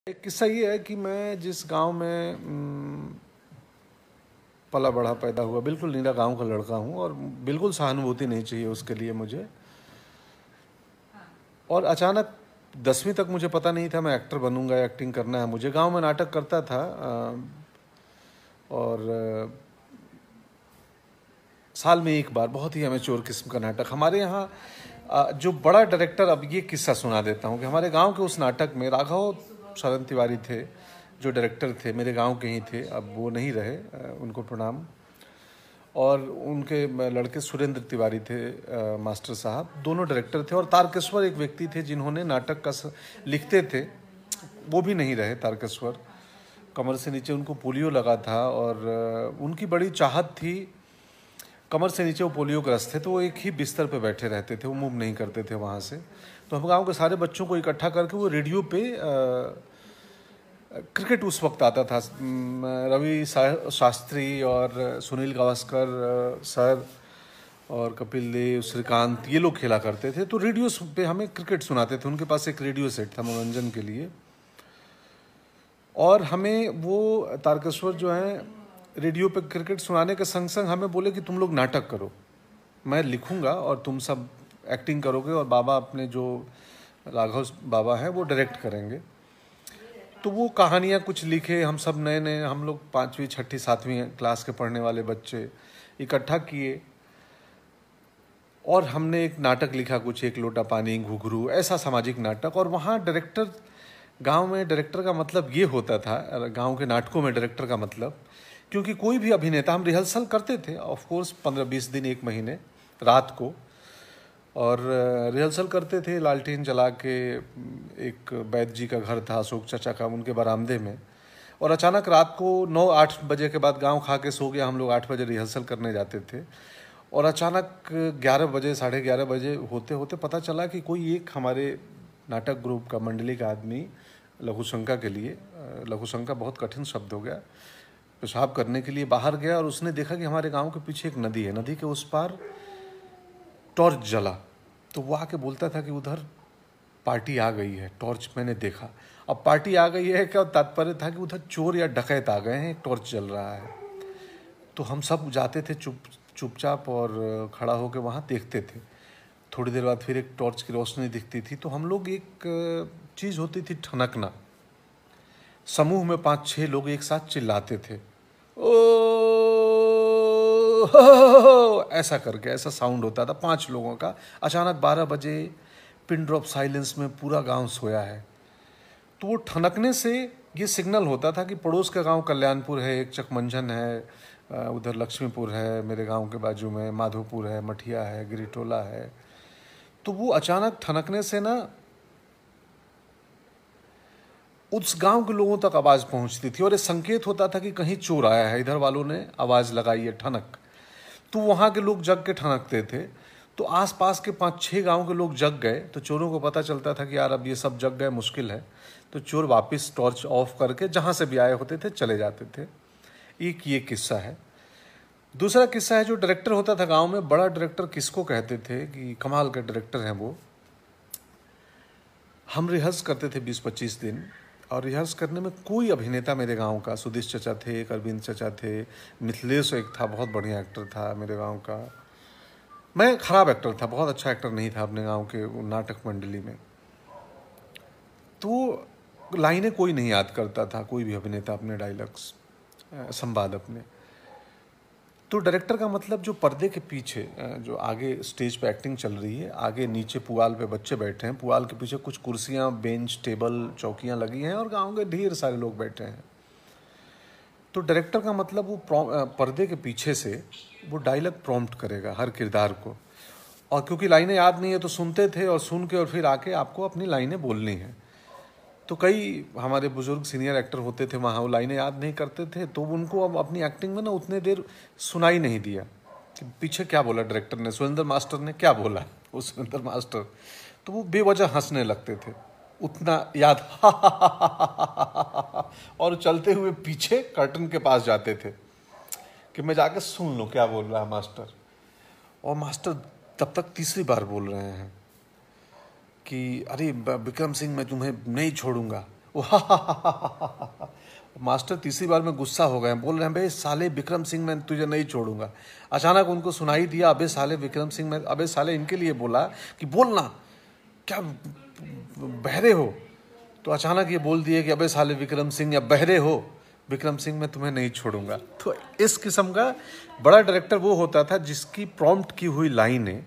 एक किस्सा ये है कि मैं जिस गांव में पला बढ़ा पैदा हुआ, बिल्कुल नीला गांव का लड़का हूं और बिल्कुल सहानुभूति नहीं चाहिए उसके लिए मुझे। और अचानक 10वीं तक मुझे पता नहीं था मैं एक्टर बनूंगा, एक्टिंग करना है मुझे। गांव में नाटक करता था और साल में एक बार बहुत ही अमेच्योर किस्म का नाटक हमारे यहाँ। जो बड़ा डायरेक्टर, अब ये किस्सा सुना देता हूँ कि हमारे गांव के उस नाटक में राघव शरण तिवारी थे जो डायरेक्टर थे, मेरे गांव के ही थे, अब वो नहीं रहे, उनको प्रणाम। और उनके लड़के सुरेंद्र तिवारी थे, मास्टर साहब, दोनों डायरेक्टर थे। और तारकेश्वर एक व्यक्ति थे जिन्होंने नाटक का लिखते थे, वो भी नहीं रहे तारकेश्वर। कमर से नीचे उनको पोलियो लगा था और उनकी बड़ी चाहत थी। कमर से नीचे वो पोलियो ग्रस्त थे, तो वो एक ही बिस्तर पे बैठे रहते थे, वो मूव नहीं करते थे वहाँ से। तो हम गांव के सारे बच्चों को इकट्ठा करके वो रेडियो पे क्रिकेट उस वक्त आता था, रवि शास्त्री और सुनील गावस्कर सर और कपिल देव, श्रीकांत, ये लोग खेला करते थे। तो रेडियो पे हमें क्रिकेट सुनाते थे, उनके पास एक रेडियो सेट था मनोरंजन के लिए। और हमें वो तारकेश्वर जो है रेडियो पे क्रिकेट सुनाने के संग संग हमें बोले कि तुम लोग नाटक करो, मैं लिखूंगा और तुम सब एक्टिंग करोगे और बाबा अपने जो राघव बाबा हैं वो डायरेक्ट करेंगे। तो वो कहानियाँ कुछ लिखे, हम सब नए नए, हम लोग 5वीं 6ठी 7वीं क्लास के पढ़ने वाले बच्चे इकट्ठा किए और हमने एक नाटक लिखा, कुछ एक लोटा पानी, घुघरू, ऐसा सामाजिक नाटक। और वहाँ डायरेक्टर, गांव में डायरेक्टर का मतलब ये होता था, गांव के नाटकों में डायरेक्टर का मतलब, क्योंकि कोई भी अभिनेता, हम रिहर्सल करते थे ऑफकोर्स 15-20 दिन, एक महीने रात को, और रिहर्सल करते थे लालटेन जला के। एक वैद्य जी का घर था, अशोक चाचा का, उनके बरामदे में। और अचानक रात को 9-8 बजे के बाद गांव खा के सो गया, हम लोग 8 बजे रिहर्सल करने जाते थे। और अचानक 11 बजे, 11:30 बजे होते होते पता चला कि कोई एक हमारे नाटक ग्रुप का, मंडली का आदमी लघुशंका के लिए, लघुशंका बहुत कठिन शब्द हो गया, पेशाब करने के लिए बाहर गया। और उसने देखा कि हमारे गांव के पीछे एक नदी है, नदी के उस पार टॉर्च जला। तो वो आके बोलता था कि उधर पार्टी आ गई है, टॉर्च मैंने देखा। अब पार्टी आ गई है क्या तात्पर्य था कि उधर चोर या डकैत आ गए हैं, टॉर्च जल रहा है। तो हम सब जाते थे चुपचाप और खड़ा होकर वहाँ देखते थे। थोड़ी देर बाद फिर एक टॉर्च की रोशनी दिखती थी, तो हम लोग, एक चीज़ होती थी ठनकना, समूह में 5-6 लोग एक साथ चिल्लाते थे, ओ ऐसा करके, ऐसा साउंड होता था 5 लोगों का। अचानक 12 बजे पिन ड्रॉप साइलेंस में पूरा गांव सोया है। तो वो ठनकने से ये सिग्नल होता था कि पड़ोस का गांव कल्याणपुर है, एक चकमंजन है, उधर लक्ष्मीपुर है, मेरे गांव के बाजू में माधोपुर है, मठिया है, गिरिटोला है। तो वो अचानक ठनकने से ना उस गांव के लोगों तक आवाज़ पहुंचती थी और ये संकेत होता था कि कहीं चोर आया है, इधर वालों ने आवाज़ लगाई है, ठनक। तो वहाँ के लोग जग के ठनकते थे। तो आसपास के 5-6 गांव के लोग जग गए, तो चोरों को पता चलता था कि यार अब ये सब जग गए, मुश्किल है। तो चोर वापस टॉर्च ऑफ करके जहाँ से भी आए होते थे चले जाते थे। एक ये किस्सा है। दूसरा किस्सा है, जो डायरेक्टर होता था गाँव में, बड़ा डायरेक्टर किसको कहते थे कि कमाल के डायरेक्टर हैं वो। हम रिहर्स करते थे 20-25 दिन, और रिहर्स करने में कोई अभिनेता मेरे गांव का, सुदेश चचा थे, एक अरविंद चचा थे, मिथिलेश एक था, बहुत बढ़िया एक्टर था मेरे गांव का। मैं खराब एक्टर था, बहुत अच्छा एक्टर नहीं था अपने गांव के नाटक मंडली में। तो लाइनें कोई नहीं याद करता था, कोई भी अभिनेता अपने डायलॉग्स, संवाद अपने। तो डायरेक्टर का मतलब जो पर्दे के पीछे, जो आगे स्टेज पे एक्टिंग चल रही है, आगे नीचे पुआल पे बच्चे बैठे हैं, पुआल के पीछे कुछ कुर्सियां, बेंच, टेबल, चौकियां लगी हैं और गांव के ढेर सारे लोग बैठे हैं। तो डायरेक्टर का मतलब वो पर्दे के पीछे से वो डायलॉग प्रॉम्प्ट करेगा हर किरदार को। और क्योंकि लाइनें याद नहीं है तो सुनते थे, और सुन के और फिर आके आपको अपनी लाइनें बोलनी है। तो कई हमारे बुजुर्ग सीनियर एक्टर होते थे वहाँ, वो लाइनें याद नहीं करते थे, तो उनको अब अपनी एक्टिंग में ना उतने देर सुनाई नहीं दिया कि पीछे क्या बोला डायरेक्टर ने, सुरेंद्र मास्टर ने क्या बोला, वो सुरेंद्र मास्टर। तो वो बेवजह हंसने लगते थे, उतना याद और चलते हुए पीछे कर्टन के पास जाते थे कि मैं जाके सुन लूँ क्या बोल रहा है मास्टर। और मास्टर तब तक तीसरी बार बोल रहे हैं कि अरे विक्रम सिंह, मैं तुम्हें नहीं छोड़ूंगा, वाह मास्टर तीसरी बार में गुस्सा हो गए, बोल रहे हैं बे साले विक्रम सिंह मैं तुझे नहीं छोड़ूंगा। अचानक उनको सुनाई दिया अबे साले विक्रम सिंह, मैं अबे साले इनके लिए बोला कि बोलना क्या बहरे हो, तो अचानक ये बोल दिए कि अबे साले विक्रम सिंह या बहरे हो विक्रम सिंह मैं तुम्हें नहीं छोड़ूंगा। तो इस किस्म का बड़ा डायरेक्टर वो होता था जिसकी प्रॉम्प्ट की हुई लाइनें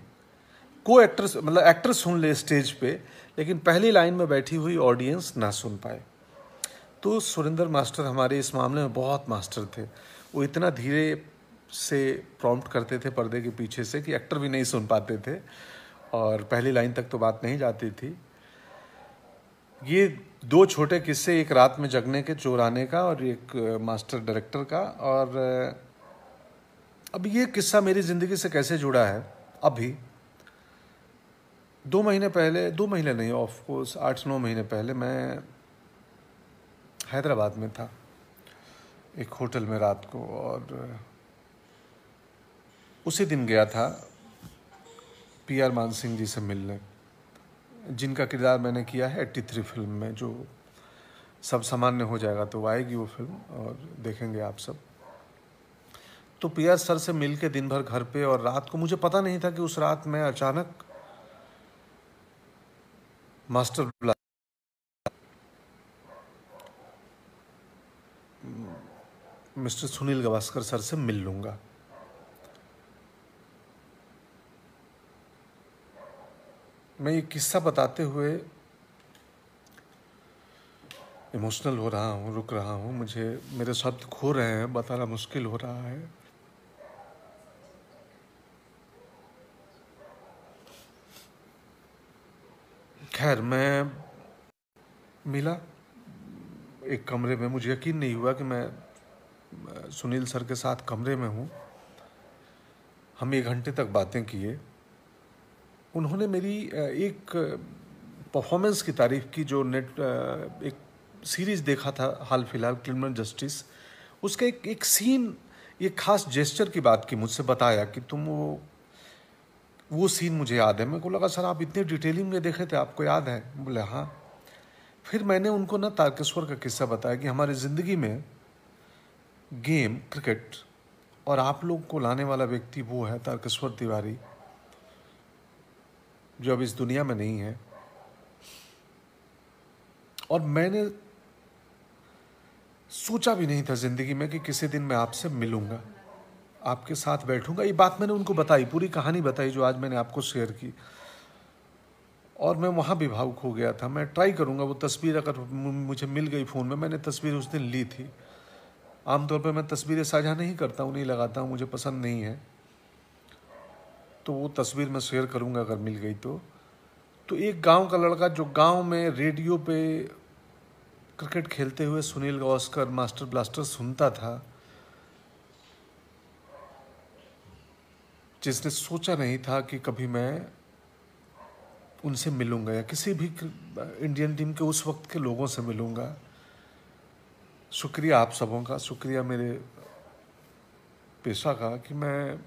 को एक्टर्स मतलब एक्टर सुन ले स्टेज पे, लेकिन पहली लाइन में बैठी हुई ऑडियंस ना सुन पाए। तो सुरेंद्र मास्टर हमारे इस मामले में बहुत मास्टर थे। वो इतना धीरे से प्रॉम्प्ट करते थे पर्दे के पीछे से कि एक्टर भी नहीं सुन पाते थे और पहली लाइन तक तो बात नहीं जाती थी। ये दो छोटे किस्से, एक रात में जगने के चोर आने का और एक मास्टर डायरेक्टर का। और अब ये किस्सा मेरी ज़िंदगी से कैसे जुड़ा है, अभी 2 महीने पहले, 2 महीने नहीं ऑफ कोर्स 8-9 महीने पहले मैं हैदराबाद में था एक होटल में रात को, और उसी दिन गया था PR मान सिंह जी से मिलने, जिनका किरदार मैंने किया है 83 फिल्म में। जो सब सामान्य हो जाएगा तो आएगी वो फिल्म और देखेंगे आप सब। तो PR सर से मिल के दिन भर घर पे, और रात को मुझे पता नहीं था कि उस रात में अचानक master mister Sunil Gavaskar sir से मिल लूंगा। मैं ये किस्सा बताते हुए इमोशनल हो रहा हूँ, रुक रहा हूँ, मुझे मेरे शब्द खो रहे हैं, बताना मुश्किल हो रहा है। खैर मैं मिला एक कमरे में, मुझे यकीन नहीं हुआ कि मैं सुनील सर के साथ कमरे में हूँ। हम 1 घंटे तक बातें किए। उन्होंने मेरी एक परफॉर्मेंस की तारीफ़ की जो एक सीरीज़ देखा था हाल फिलहाल क्रिमिनल जस्टिस, उसका एक सीन, एक खास जेस्चर की बात की, मुझसे बताया कि तुम वो सीन मुझे याद है। मेरे को लगा सर आप इतने डिटेलिंग में देखे थे, आपको याद है? बोले हाँ। फिर मैंने उनको ना तारकेश्वर का किस्सा बताया कि हमारी ज़िंदगी में गेम क्रिकेट और आप लोग को लाने वाला व्यक्ति वो है तारकेश्वर तिवारी, जो अब इस दुनिया में नहीं है। और मैंने सोचा भी नहीं था ज़िंदगी में कि किसी दिन मैं आपसे मिलूंगा, आपके साथ बैठूंगा। ये बात मैंने उनको बताई, पूरी कहानी बताई जो आज मैंने आपको शेयर की, और मैं वहाँ भी भावुक हो गया था। मैं ट्राई करूँगा वो तस्वीर, अगर मुझे मिल गई फ़ोन में, मैंने तस्वीर उस दिन ली थी। आमतौर पर मैं तस्वीरें साझा नहीं करता हूँ, नहीं लगाता हूँ, मुझे पसंद नहीं है, तो वो तस्वीर मैं शेयर करूँगा अगर मिल गई तो। तो एक गांव का लड़का जो गांव में रेडियो पे क्रिकेट खेलते हुए सुनील गावस्कर मास्टर ब्लास्टर सुनता था, जिसने सोचा नहीं था कि कभी मैं उनसे मिलूंगा या किसी भी इंडियन टीम के उस वक्त के लोगों से मिलूंगा। शुक्रिया आप सबों का, शुक्रिया मेरे पेशा का कि मैं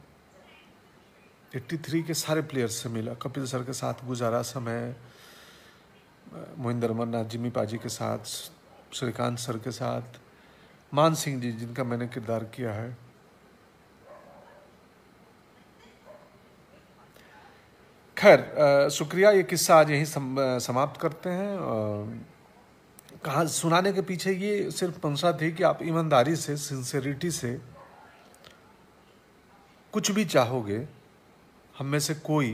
83 के सारे प्लेयर्स से मिला। कपिल सर के साथ गुजारा समय, मोहिंदर अमरनाथ, जिमी पाजी के साथ, श्रीकांत सर के साथ, मान सिंह जी जिनका मैंने किरदार किया है। खैर शुक्रिया, ये किस्सा आज यहीं समाप्त करते हैं। कहा सुनाने के पीछे ये सिर्फ मंशा थी कि आप ईमानदारी से, सिंसेरिटी से कुछ भी चाहोगे हम में से कोई,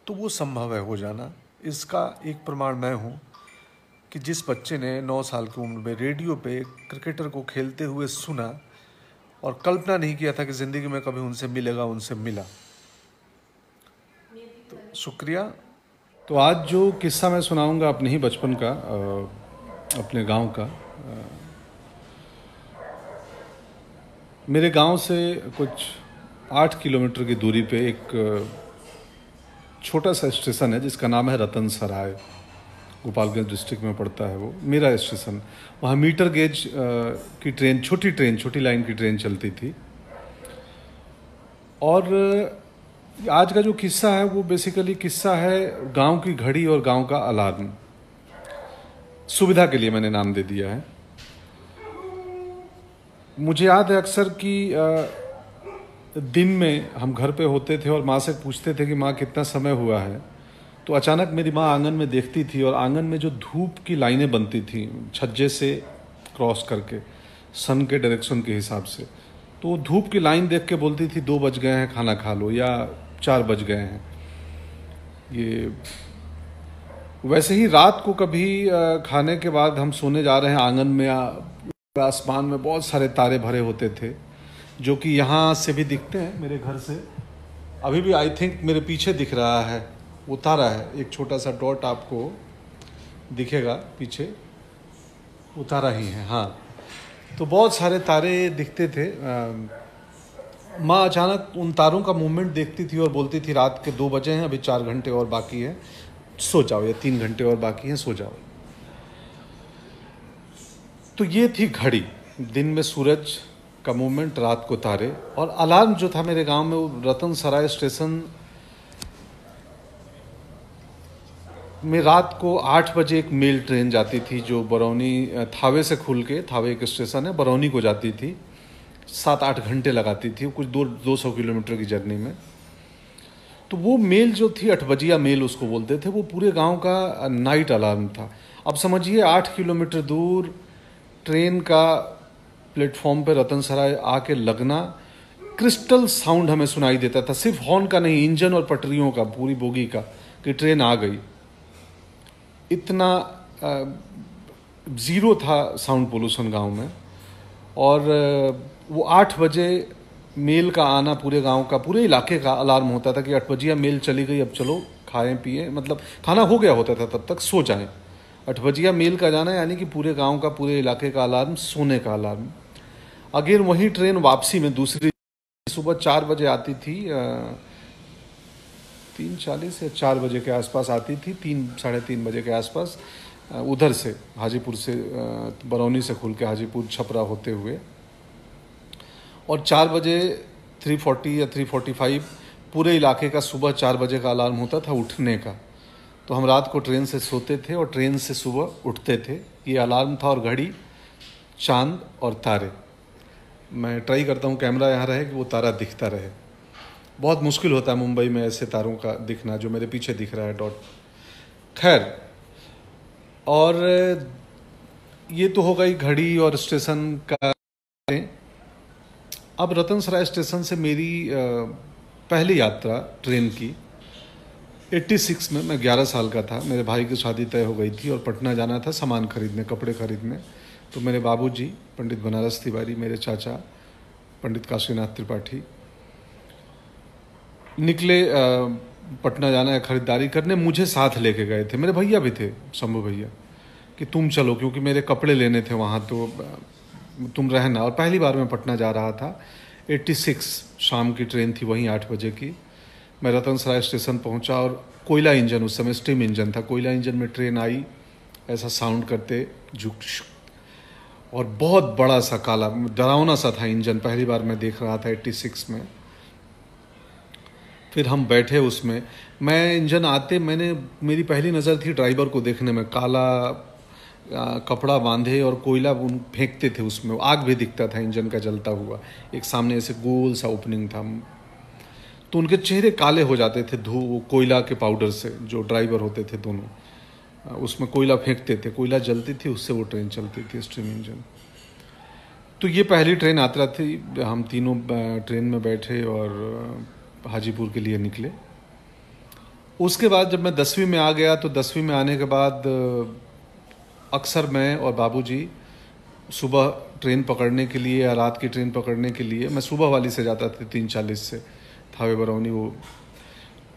तो वो संभव है हो जाना। इसका एक प्रमाण मैं हूँ कि जिस बच्चे ने 9 साल की उम्र में रेडियो पे क्रिकेटर को खेलते हुए सुना और कल्पना नहीं किया था कि ज़िंदगी में कभी उनसे मिलेगा, उनसे मिला। तो शुक्रिया। तो आज जो किस्सा मैं सुनाऊंगा अपने ही बचपन का, अपने गांव का। मेरे गांव से कुछ 8 किलोमीटर की दूरी पे एक छोटा सा स्टेशन है जिसका नाम है रतन सराय, गोपालगंज डिस्ट्रिक्ट में पड़ता है वो मेरा स्टेशन। वहाँ मीटर गेज की ट्रेन, छोटी लाइन की ट्रेन चलती थी। और आज का जो किस्सा है वो बेसिकली किस्सा है गांव की घड़ी और गांव का अलार्म। सुविधा के लिए मैंने नाम दे दिया है। मुझे याद है अक्सर कि दिन में हम घर पे होते थे और माँ से पूछते थे कि माँ कितना समय हुआ है, तो अचानक मेरी माँ आंगन में देखती थी और आंगन में जो धूप की लाइनें बनती थी छज्जे से क्रॉस करके सन के डायरेक्शन के हिसाब से, तो वो धूप की लाइन देख के बोलती थी 2 बज गए हैं, खाना खा लो, या 4 बज गए हैं। ये वैसे ही रात को कभी खाने के बाद हम सोने जा रहे हैं, आंगन में आसमान में बहुत सारे तारे भरे होते थे, जो कि यहाँ से भी दिखते हैं मेरे घर से। अभी भी आई थिंक मेरे पीछे दिख रहा है, वो तारा है, एक छोटा सा डॉट आपको दिखेगा पीछे, वो तारा ही है। हाँ, तो बहुत सारे तारे दिखते थे। माँ अचानक उन तारों का मूवमेंट देखती थी और बोलती थी रात के 2 बजे हैं, अभी 4 घंटे और बाकी है, सो जाओ, या 3 घंटे और बाकी हैं, सो जाओ। तो ये थी घड़ी, दिन में सूरज का मूवमेंट, रात को तारे। और अलार्म जो था मेरे गांव में, वो रतन सराय स्टेशन में रात को 8 बजे एक मेल ट्रेन जाती थी, जो बरौनी थावे से खुल के, थावे एक स्टेशन है, बरौनी को जाती थी। 7-8 घंटे लगाती थी, कुछ 200 किलोमीटर की जर्नी में। तो वो मेल जो थी, 8 बजिया मेल उसको बोलते थे, वो पूरे गांव का नाइट अलार्म था। अब समझिए 8 किलोमीटर दूर ट्रेन का प्लेटफॉर्म पे रतन सराय आके लगना, क्रिस्टल साउंड हमें सुनाई देता था, सिर्फ हॉर्न का नहीं, इंजन और पटरियों का, पूरी बोगी का, कि ट्रेन आ गई। इतना ज़ीरो था साउंड पोल्यूशन गांव में। और वो 8 बजे मेल का आना पूरे गांव का, पूरे इलाके का अलार्म होता था कि 8 बजिया मेल चली गई, अब चलो खाएं पिए, मतलब खाना हो गया होता था तब तक, सो जाएं। 8 बजिया मेल का जाना यानी कि पूरे गांव का, पूरे इलाके का अलार्म, सोने का अलार्म। अगेन वही ट्रेन वापसी में दूसरी सुबह 4 बजे आती थी, 3:40 या 4 बजे के आसपास आती थी, 3-3:30 बजे के आसपास, उधर से हाजीपुर से, बरौनी से खुल के हाजीपुर छपरा होते हुए। और 4 बजे 3:40 या 3:45 पूरे इलाके का सुबह 4 बजे का अलार्म होता था उठने का। तो हम रात को ट्रेन से सोते थे और ट्रेन से सुबह उठते थे। ये अलार्म था, और घड़ी, चांद और तारे। मैं ट्राई करता हूँ कैमरा यहाँ रहे कि वो तारा दिखता रहे। बहुत मुश्किल होता है मुंबई में ऐसे तारों का दिखना, जो मेरे पीछे दिख रहा है डॉट। खैर, और ये तो हो गई घड़ी और स्टेशन का। अब रतन सराय स्टेशन से मेरी पहली यात्रा ट्रेन की 86 में, मैं 11 साल का था, मेरे भाई की शादी तय हो गई थी और पटना जाना था सामान खरीदने, कपड़े खरीदने। तो मेरे बाबूजी पंडित बनारस तिवारी, मेरे चाचा पंडित काशीनाथ त्रिपाठी निकले पटना जाना है खरीदारी करने, मुझे साथ लेके गए थे। मेरे भैया भी थे, शंभू भैया, कि तुम चलो, क्योंकि मेरे कपड़े लेने थे वहाँ, तो तुम रहना। और पहली बार मैं पटना जा रहा था। 86 शाम की ट्रेन थी, वहीं 8 बजे की। मैं रतन सराय स्टेशन पहुँचा और कोयला इंजन, उस समय स्टीम इंजन था, कोयला इंजन में ट्रेन आई, ऐसा साउंड करते, झुक, और बहुत बड़ा सा काला, डरावना सा था इंजन, पहली बार मैं देख रहा था 86 में। फिर हम बैठे उसमें, मैं इंजन आते, मेरी पहली नज़र थी ड्राइवर को देखने में, काला कपड़ा बांधे और कोयला फेंकते थे उसमें, आग भी दिखता था इंजन का जलता हुआ, एक सामने ऐसे गोल सा ओपनिंग था, तो उनके चेहरे काले हो जाते थे कोयला के पाउडर से। जो ड्राइवर होते थे दोनों, उसमें कोयला फेंकते थे, कोयला जलती थी, उससे वो ट्रेन चलती थी, स्टीम इंजन। तो ये पहली ट्रेन यात्रा थी, हम तीनों ट्रेन में बैठे और हाजीपुर के लिए निकले। उसके बाद जब मैं 10वीं में आ गया, तो 10वीं में आने के बाद अक्सर मैं और बाबूजी सुबह ट्रेन पकड़ने के लिए या रात की ट्रेन पकड़ने के लिए, मैं सुबह वाली से जाता था 3:40 से, थावे बरौनी वो,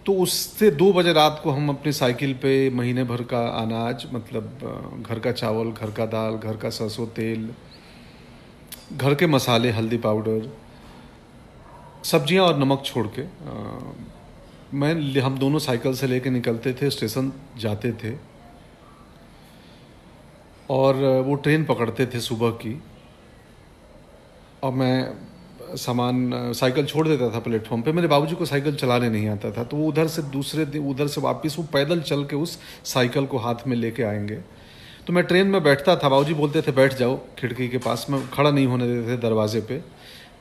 तो उससे 2 बजे रात को हम अपनी साइकिल पे महीने भर का अनाज, मतलब घर का चावल, घर का दाल, घर का सरसों तेल, घर के मसाले, हल्दी पाउडर, सब्जियां और नमक छोड़ के हम दोनों साइकिल से लेके निकलते थे, स्टेशन जाते थे और वो ट्रेन पकड़ते थे सुबह की। और मैं साइकिल छोड़ देता था प्लेटफॉर्म पे। मेरे बाबूजी को साइकिल चलाने नहीं आता था, तो वो उधर से दूसरे दिन, उधर से वापस वो पैदल चल के उस साइकिल को हाथ में लेके आएंगे। तो मैं ट्रेन में बैठता था, बाबूजी बोलते थे बैठ जाओ खिड़की के पास, मैं खड़ा नहीं होने देते थे दरवाजे पे।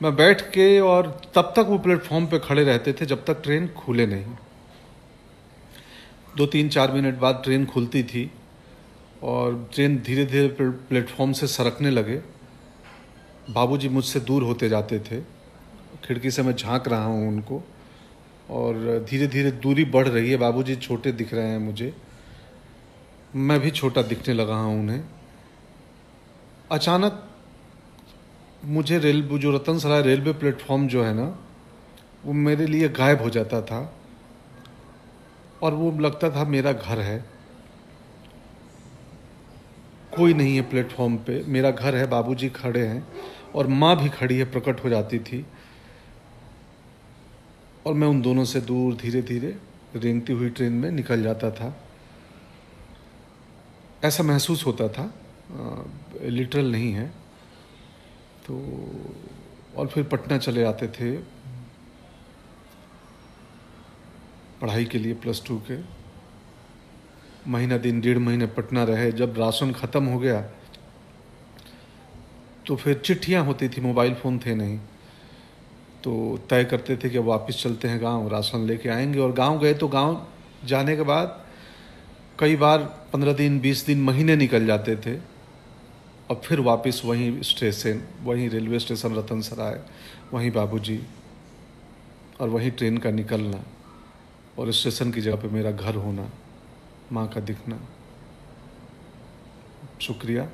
मैं बैठ के और तब तक वो प्लेटफॉर्म पे खड़े रहते थे जब तक ट्रेन खुले नहीं। 2-3-4 मिनट बाद ट्रेन खुलती थी और ट्रेन धीरे धीरे प्लेटफॉर्म से सरकने लगे। बाबूजी मुझसे दूर होते जाते थे, खिड़की से मैं झांक रहा हूँ उनको और धीरे धीरे दूरी बढ़ रही है। बाबूजी छोटे दिख रहे हैं मुझे, मैं भी छोटा दिखने लगा हूँ उन्हें। अचानक मुझे जो रतन सराय रेलवे प्लेटफॉर्म जो है ना, वो मेरे लिए गायब हो जाता था और वो लगता था मेरा घर है। कोई नहीं है प्लेटफॉर्म पे, मेरा घर है, बाबूजी खड़े हैं और माँ भी खड़ी है, प्रकट हो जाती थी। और मैं उन दोनों से दूर धीरे धीरे रेंगती हुई ट्रेन में निकल जाता था। ऐसा महसूस होता था, लिटरल नहीं है। तो और फिर पटना चले आते थे पढ़ाई के लिए, +2 के। महीना दिन 1.5 महीने पटना रहे। जब राशन ख़त्म हो गया तो फिर चिट्ठियाँ होती थी, मोबाइल फ़ोन थे नहीं, तो तय करते थे कि अब वापस चलते हैं गांव, राशन लेके आएंगे। और गांव गए तो गांव जाने के बाद कई बार 15 दिन, 20 दिन, महीने निकल जाते थे और फिर वापस वहीं स्टेशन, वहीं रेलवे स्टेशन रतन सराय, वहीं बाबूजी और वहीं ट्रेन का निकलना और स्टेशन की जगह पे मेरा घर होना, माँ का दिखना। शुक्रिया।